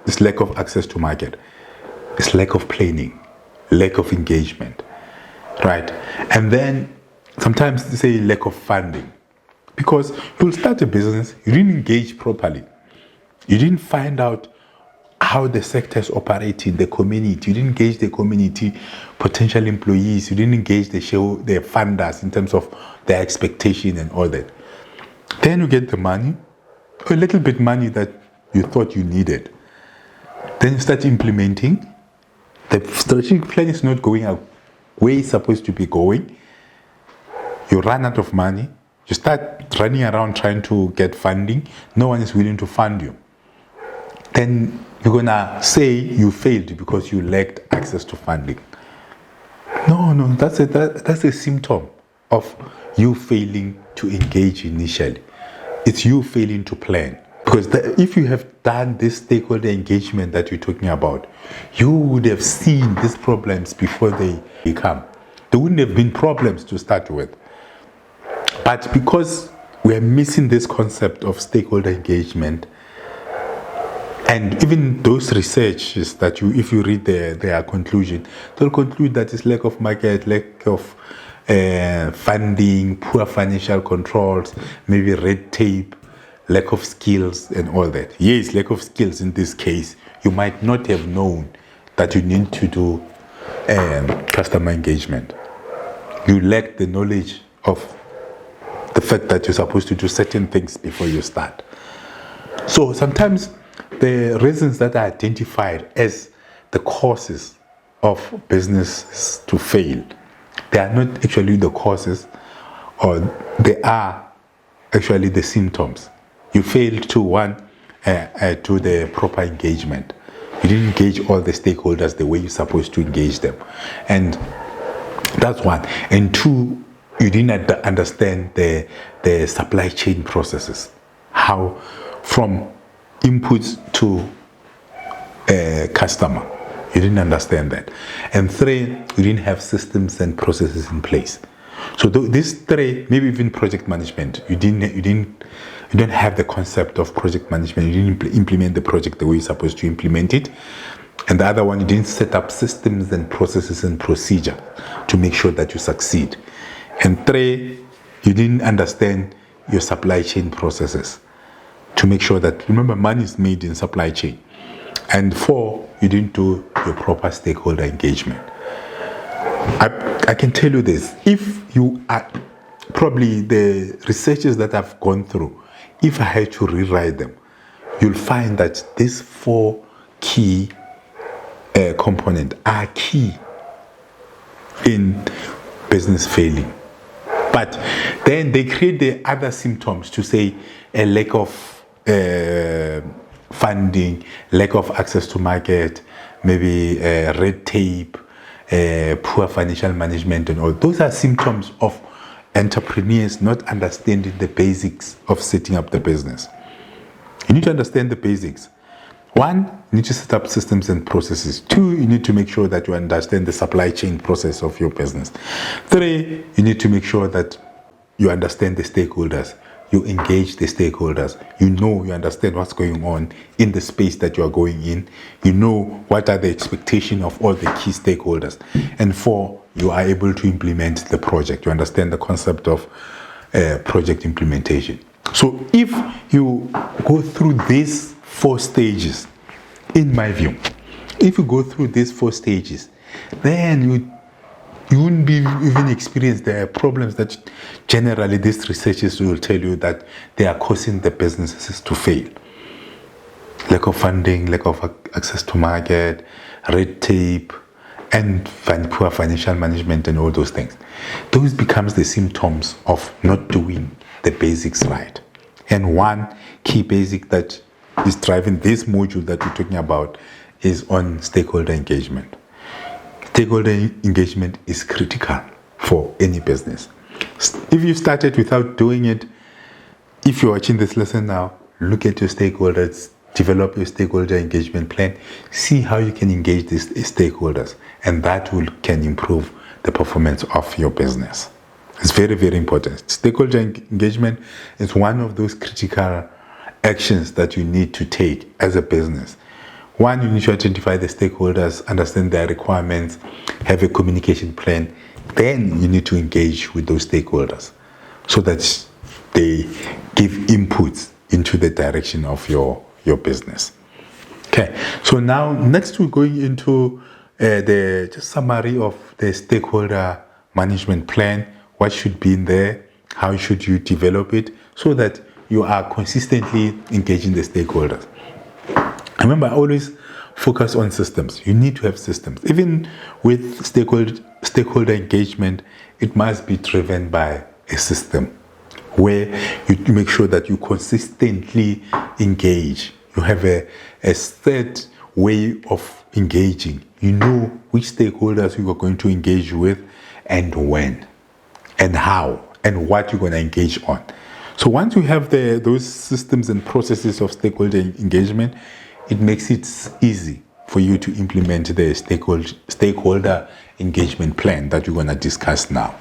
is lack of access to market. It's lack of planning, lack of engagement, right? And then sometimes they say lack of funding, because you'll start a business, you didn't engage properly, you didn't find out how the sector is operating, the community, you didn't engage the community, potential employees, you didn't engage the funders in terms of their expectation and all that. Then you get the money, a little bit money that you thought you needed. Then you start implementing. The strategic plan is not going out where it's supposed to be going. You run out of money. You start running around trying to get funding. No one is willing to fund you. Then you're going to say you failed because you lacked access to funding. No, that's a symptom of you failing to engage initially. It's you failing to plan. Because if you have done this stakeholder engagement that you're talking about, you would have seen these problems before they come. There wouldn't have been problems to start with. But because we're missing this concept of stakeholder engagement, and even those researches that if you read their conclusion, they'll conclude that it's lack of market, lack of funding, poor financial controls, maybe red tape, lack of skills and all that. Yes, lack of skills in this case. You might not have known that you need to do customer engagement. You lack the knowledge of the fact that you're supposed to do certain things before you start. So sometimes the reasons that are identified as the causes of businesses to fail, they are not actually the causes, or they are actually the symptoms. You failed to do the proper engagement. You didn't engage all the stakeholders the way you're supposed to engage them. And that's one. And two, you didn't understand the supply chain processes. How from inputs to customer. You didn't understand that. And three, you didn't have systems and processes in place. So these three, maybe even project management, you don't have the concept of project management. You didn't implement the project the way you're supposed to implement it. And the other one, you didn't set up systems and processes and procedure to make sure that you succeed. And three, you didn't understand your supply chain processes to make sure that, remember, money is made in supply chain. And four, you didn't do your proper stakeholder engagement. I can tell you this, if you are probably the researches that I've gone through, if I had to rewrite them, you'll find that these four key components are key in business failing. But then they create the other symptoms to say a lack of funding, lack of access to market, maybe red tape, poor financial management, and all. Those are symptoms of entrepreneurs not understanding the basics of setting up the business. You need to understand the basics. One, you need to set up systems and processes. Two, you need to make sure that you understand the supply chain process of your business. Three, you need to make sure that you understand the stakeholders. You engage the stakeholders. You understand what's going on in the space that you are going in. You know what are the expectations of all the key stakeholders. And four, you are able to implement the project. You understand the concept of project implementation. So if you go through these 4 stages, in my view, if you go through these 4 stages, then you wouldn't be even experience the problems that generally these researchers will tell you that they are causing the businesses to fail. Lack of funding, lack of access to market, red tape, and poor financial management and all those things. Those becomes the symptoms of not doing the basics right. And one key basic that is driving this module that we're talking about is on stakeholder engagement. Stakeholder engagement is critical for any business. If you started without doing it, if you're watching this lesson now, look at your stakeholders, develop your stakeholder engagement plan, see how you can engage these stakeholders, and that can improve the performance of your business. It's very, very important. Stakeholder engagement is one of those critical actions that you need to take as a business. One, you need to identify the stakeholders, understand their requirements, have a communication plan. Then you need to engage with those stakeholders so that they give inputs into the direction of your business. Okay, so now next we're going into the just summary of the stakeholder management plan. What should be in there? How should you develop it so that you are consistently engaging the stakeholders? Remember, I always focus on systems. You need to have systems. Even with stakeholder engagement, it must be driven by a system where you make sure that you consistently engage. You have a set way of engaging. You know which stakeholders you are going to engage with and when and how and what you're going to engage on. So once you have those systems and processes of stakeholder engagement, it makes it easy for you to implement the stakeholder engagement plan that we're going to discuss now.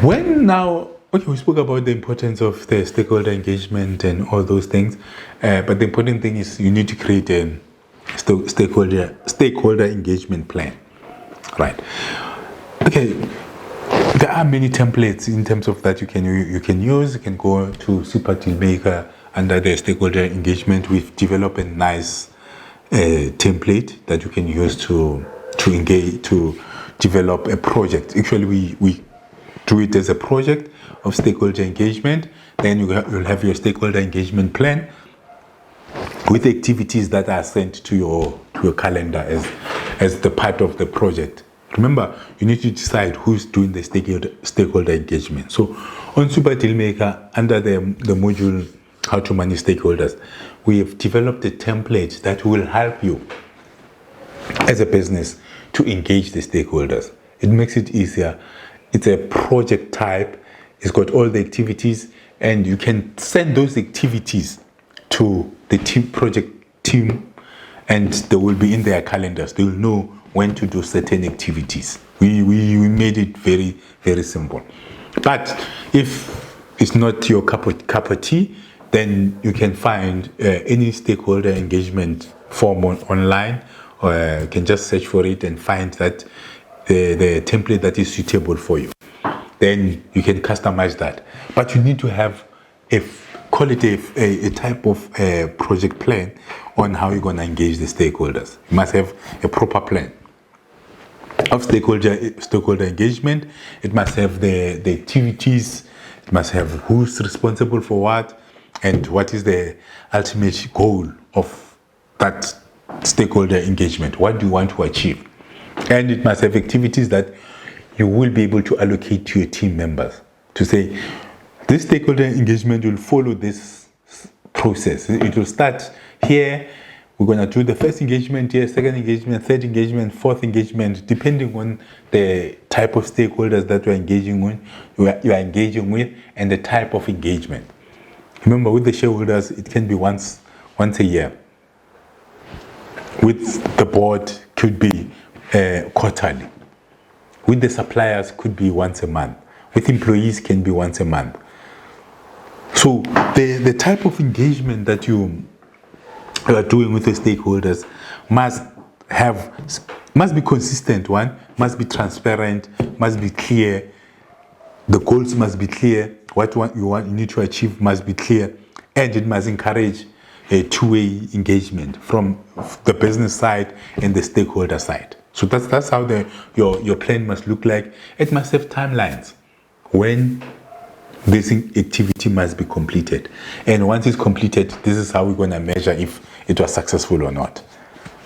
We spoke about the importance of the stakeholder engagement and all those things, but the important thing is you need to create a stakeholder engagement plan, right? Okay, there are many templates in terms of that you can use. You can go to Super Dealmaker under the stakeholder engagement. We've developed a nice template that you can use to engage, to develop a project. Actually, we do it as a project of stakeholder engagement. Then you'll have your stakeholder engagement plan with activities that are sent to your calendar as the part of the project. Remember, you need to decide who's doing the stakeholder engagement. So On Super Dealmaker, under the module How to Manage Stakeholders, we have developed a template that will help you as a business to engage the stakeholders. It makes it easier. It's a project type. It's got all the activities, and you can send those activities to the project team, and they will be in their calendars. They will know when to do certain activities. We made it very, very simple. But if it's not your cup of tea, then you can find any stakeholder engagement form online, or you can just search for it and find that the template that is suitable for you. Then you can customize that. But you need to have a type of project plan on how you're going to engage the stakeholders. You must have a proper plan of stakeholder engagement. It must have the activities. It must have who's responsible for what, and what is the ultimate goal of that stakeholder engagement. What do you want to achieve? And it must have activities that you will be able to allocate to your team members to say, this stakeholder engagement will follow this process. It will start here. We're going to do the first engagement here, second engagement, third engagement, fourth engagement, depending on the type of stakeholders that you're engaging with, and the type of engagement. Remember, with the shareholders, it can be once a year. With the board, could be quarterly. With the suppliers, could be once a month. With employees, can be once a month. So the type of engagement that you are doing with the stakeholders must be consistent. One must be transparent, must be clear. The goals must be clear. What you need to achieve must be clear, and it must encourage a two-way engagement from the business side and the stakeholder side. So that's how your plan must look like. It must have timelines when this activity must be completed, and once it's completed, this is how we're going to measure if it was successful or not.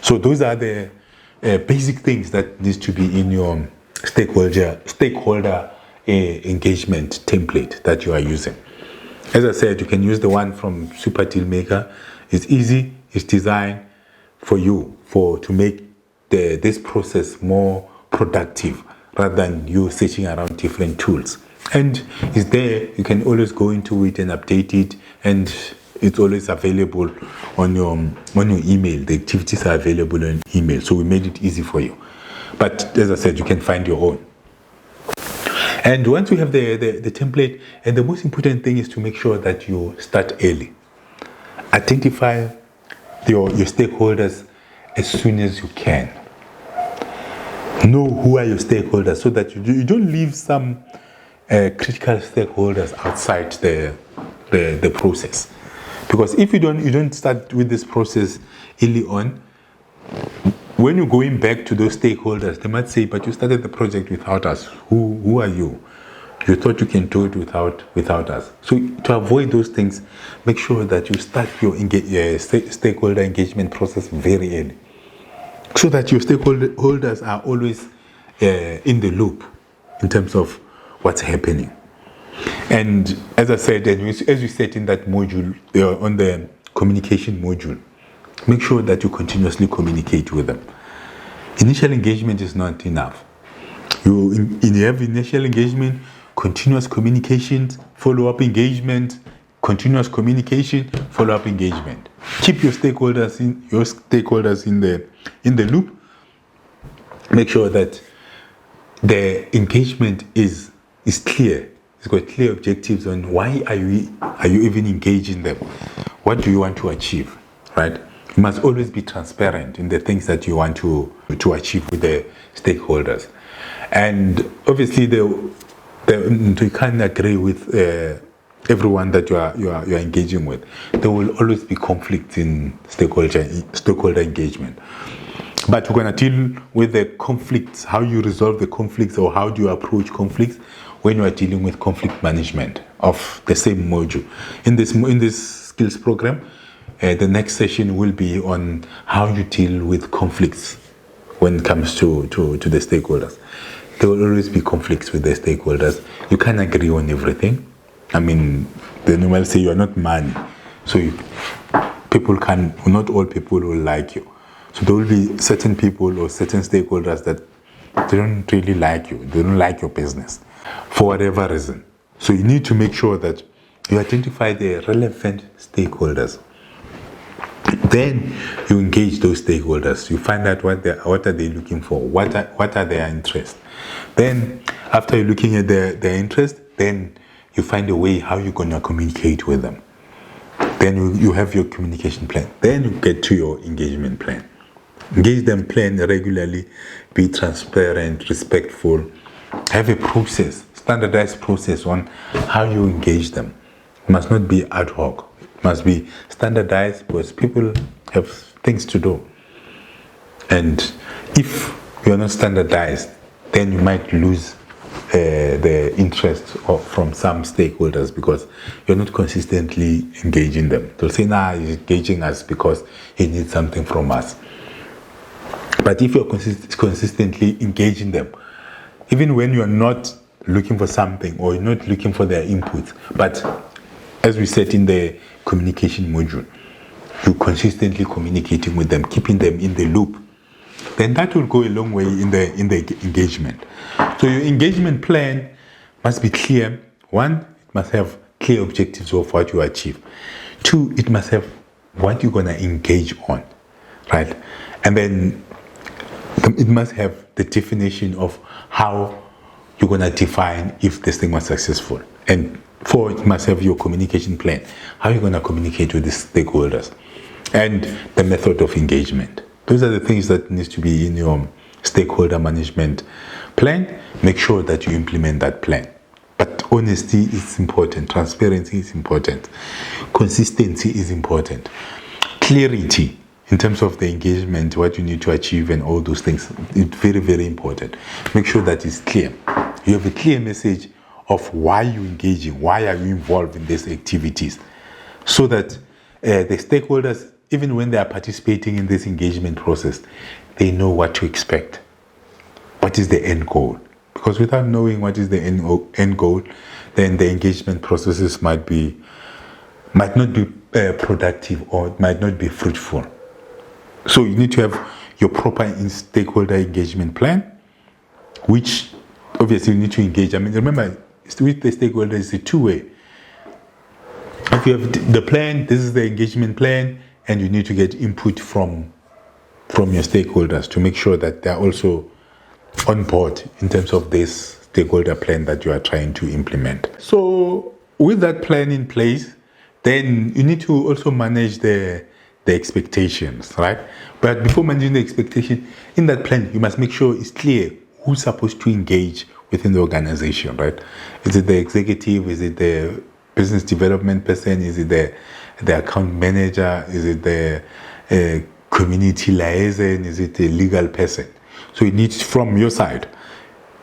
So those are the basic things that needs to be in your stakeholder engagement template that you are using. As I said, you can use the one from Super Dealmaker. It's easy. It's designed for you to make this process more productive rather than you searching around different tools. And it's there. You can always go into it and update it, and it's always available on your email. The activities are available on email, so we made it easy for you. But as I said, you can find your own. And once you have the template, and the most important thing is to make sure that you start early. Identify your stakeholders as soon as you can. Know who are your stakeholders so that you don't leave some critical stakeholders outside the process. Because if you don't start with this process early on, when you're going back to those stakeholders, they might say, but you started the project without us. Who are you? You thought you can do it without us. So to avoid those things, make sure that you start your stakeholder engagement process very early, so that your stakeholders are always in the loop in terms of what's happening. And as I said, as you said in that module, on the communication module, make sure that you continuously communicate with them. Initial engagement is not enough. You have initial engagement, continuous communications, follow-up engagement, continuous communication, follow-up engagement. Keep your stakeholders in the loop. Make sure that the engagement is clear. It's got clear objectives on why are you even engaging them. What do you want to achieve, right? You must always be transparent in the things that you want to achieve with the stakeholders. And obviously, you can't agree with everyone that you are engaging with. There will always be conflicts in stakeholder engagement. But we're going to deal with the conflicts, how you resolve the conflicts, or how do you approach conflicts when you are dealing with conflict management of the same module. In this skills program, the next session will be on how you deal with conflicts when it comes to the stakeholders. There will always be conflicts with the stakeholders. You can't agree on everything. I mean, they normally say you are not money. So not all people will like you. So there will be certain people or certain stakeholders that they don't really like you. They don't like your business for whatever reason. So you need to make sure that you identify the relevant stakeholders. Then you engage those stakeholders. You find out what are they looking for, what are their interests. Then after you're looking at their interest, then you find a way how you're gonna communicate with them. Then you have your communication plan. Then you get to your engagement plan. Engage them, plan regularly, be transparent, respectful. Have a process, standardized process on how you engage them. It must not be ad hoc. It must be standardized because people have things to do. And if you're not standardized, then you might lose the interest from some stakeholders because you're not consistently engaging them. They'll say, he's engaging us because he needs something from us. But if you're consistently engaging them, even when you're not looking for something or you're not looking for their input, but as we said in the communication module, you're consistently communicating with them, keeping them in the loop, then that will go a long way in the engagement. So your engagement plan must be clear. One, it must have clear objectives of what you achieve. Two, it must have what you're going to engage on, right? And then it must have the definition of how you're going to define if this thing was successful. And four, it must have your communication plan, how you're going to communicate with the stakeholders, and the method of engagement. Those are the things that needs to be in your stakeholder management plan. Make sure that you implement that plan. But honesty is important, transparency is important, consistency is important, clarity in terms of the engagement, what you need to achieve and all those things, it's very, very important. Make sure that it's clear. You have a clear message of why you're engaging, why are you involved in these activities, so that the stakeholders, even when they are participating in this engagement process, they know what to expect. What is the end goal? Because without knowing what is the end goal, then the engagement processes might not be productive, or it might not be fruitful. So you need to have your proper stakeholder engagement plan, which obviously you need to engage. I mean, remember, with the stakeholders, it's a two-way. If you have the plan, this is the engagement plan, and you need to get input from your stakeholders to make sure that they're also on board in terms of this stakeholder plan that you are trying to implement. So with that plan in place, then you need to also manage the expectations, right? But before managing the expectation, in that plan, you must make sure it's clear who's supposed to engage within the organization, right? Is it the executive? Is it the business development person? Is it the account manager? Is it the community liaison? Is it the legal person? So it needs, from your side,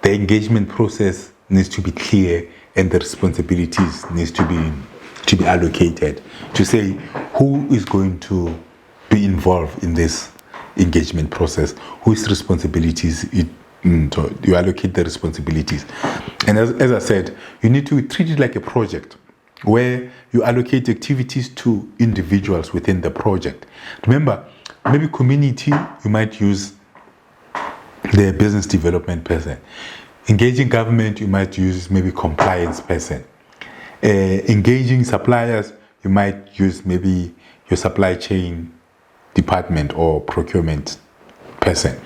the engagement process needs to be clear, and the responsibilities needs to be allocated to say who is going to be involved in this engagement process, whose responsibilities so you allocate the responsibilities. And as I said, you need to treat it like a project where you allocate activities to individuals within the project. Remember, maybe community, you might use the business development person. Engaging government, you might use maybe compliance person. Engaging suppliers, you might use maybe your supply chain department or procurement person.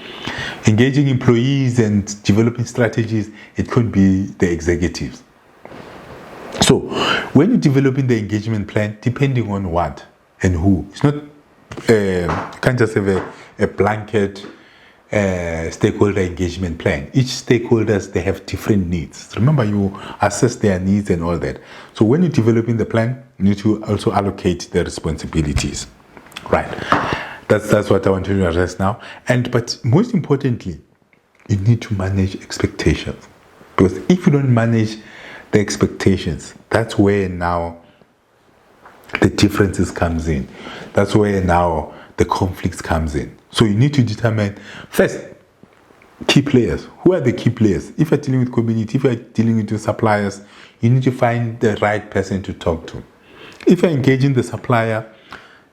Engaging employees and developing strategies, it could be the executives. So when you're developing the engagement plan, depending on what and who, it's not, you can't just have a blanket stakeholder engagement plan. Each stakeholders, they have different needs. Remember, you assess their needs and all that. So when you're developing the plan, you need to also allocate the responsibilities. Right. That's what I want to address now. But most importantly, you need to manage expectations. Because if you don't manage the expectations, that's where now the differences comes in. That's where now the conflicts comes in. So you need to determine, first, key players. Who are the key players? If you're dealing with community, if you're dealing with the suppliers, you need to find the right person to talk to. If you're engaging the supplier,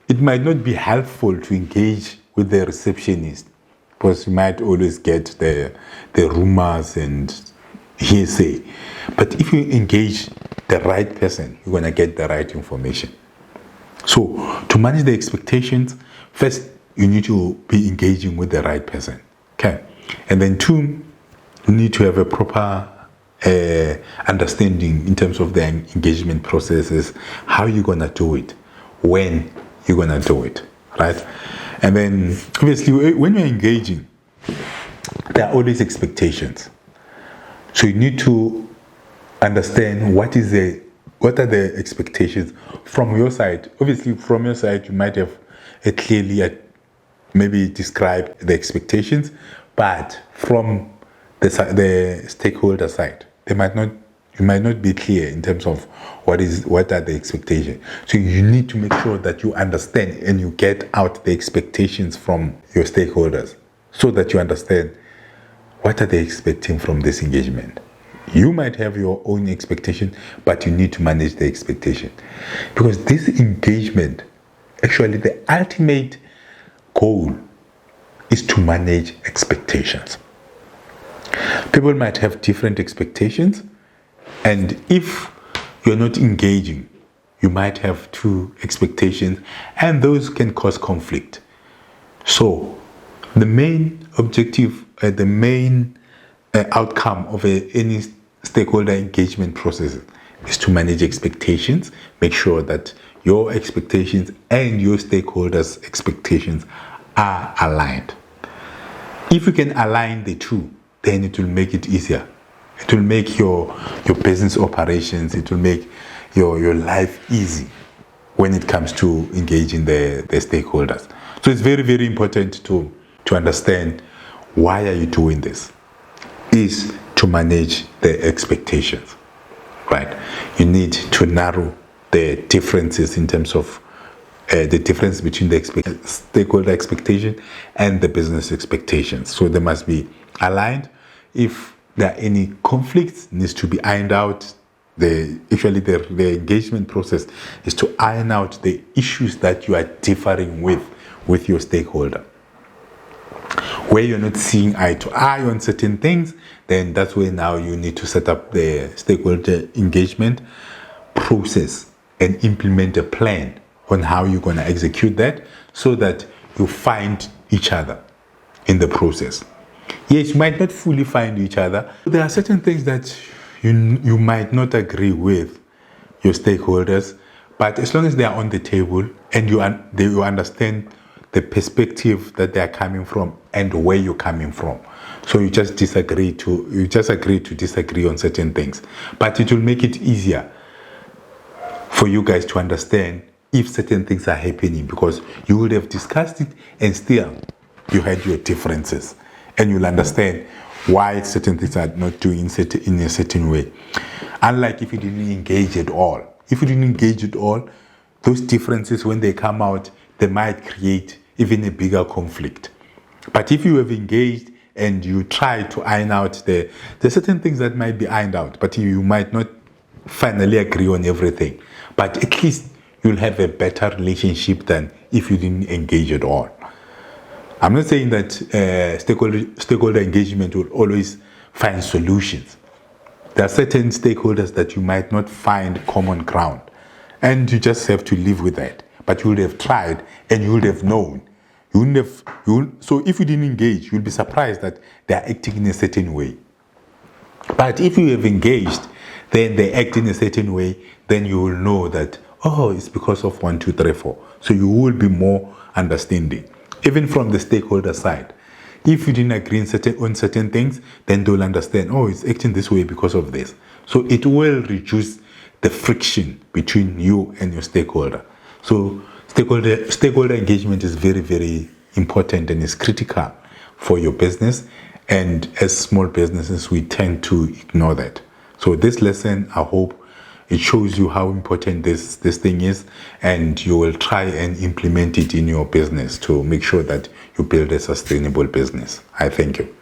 it might not be helpful to engage with the receptionist, because you might always get the rumors and hearsay. But if you engage the right person, you're going to get the right information. So to manage the expectations, first you need to be engaging with the right person. Okay. And then two, you need to have a proper understanding in terms of the engagement processes, how you're going to do it, when you're going to do it, right? And then obviously when you're engaging, there are always expectations. So you need to understand what are the expectations from your side. Obviously from your side you might have clearly maybe described the expectations, but from the stakeholder side, you might not be clear in terms of what are the expectations. So you need to make sure that you understand and you get out the expectations from your stakeholders, so that you understand what are they expecting from this engagement. You might have your own expectation, but you need to manage the expectation, because this engagement, actually the ultimate goal is to manage expectations. People might have different expectations, and if you're not engaging, you might have two expectations, and those can cause conflict. So the main objective, the main outcome of any stakeholder engagement process is to manage expectations. Make sure that your expectations and your stakeholders' expectations are aligned. If you can align the two, then it will make it easier. It will make your business operations, it will make your life easy when it comes to engaging the stakeholders. So it's very, very important to understand, why are you doing this? Is to manage the expectations, right? You need to narrow the differences in terms of the difference between the stakeholder expectation and the business expectations. So they must be aligned. If there are any conflicts, needs to be ironed out. The engagement process is to iron out the issues that you are differing with your stakeholder. Where you're not seeing eye to eye on certain things, then that's where now you need to set up the stakeholder engagement process and implement a plan on how you're going to execute that, so that you find each other in the process. Yes, you might not fully find each other. There are certain things that you might not agree with your stakeholders, but as long as they are on the table and you understand the perspective that they are coming from and where you're coming from, so you just agree to disagree on certain things, but it will make it easier for you guys to understand if certain things are happening, because you would have discussed it and still you had your differences, and you'll understand why certain things are not doing in a certain way. Unlike if you didn't engage at all. If you didn't engage at all, those differences, when they come out, they might create even a bigger conflict. But if you have engaged and you try to iron out there's certain things that might be ironed out, but you might not finally agree on everything. But at least you'll have a better relationship than if you didn't engage at all. I'm not saying that stakeholder engagement will always find solutions. There are certain stakeholders that you might not find common ground, and you just have to live with that. But you would have tried and you would have known. So if you didn't engage, you'll be surprised that they are acting in a certain way. But if you have engaged, then they act in a certain way, then you will know that, oh, it's because of 1, 2, 3, 4. So you will be more understanding. Even from the stakeholder side, if you didn't agree on certain things, then they'll understand, oh, it's acting this way because of this. So it will reduce the friction between you and your stakeholder. So stakeholder engagement is very, very important and is critical for your business. And as small businesses, we tend to ignore that. So this lesson, I hope it shows you how important this thing is, and you will try and implement it in your business to make sure that you build a sustainable business. I thank you.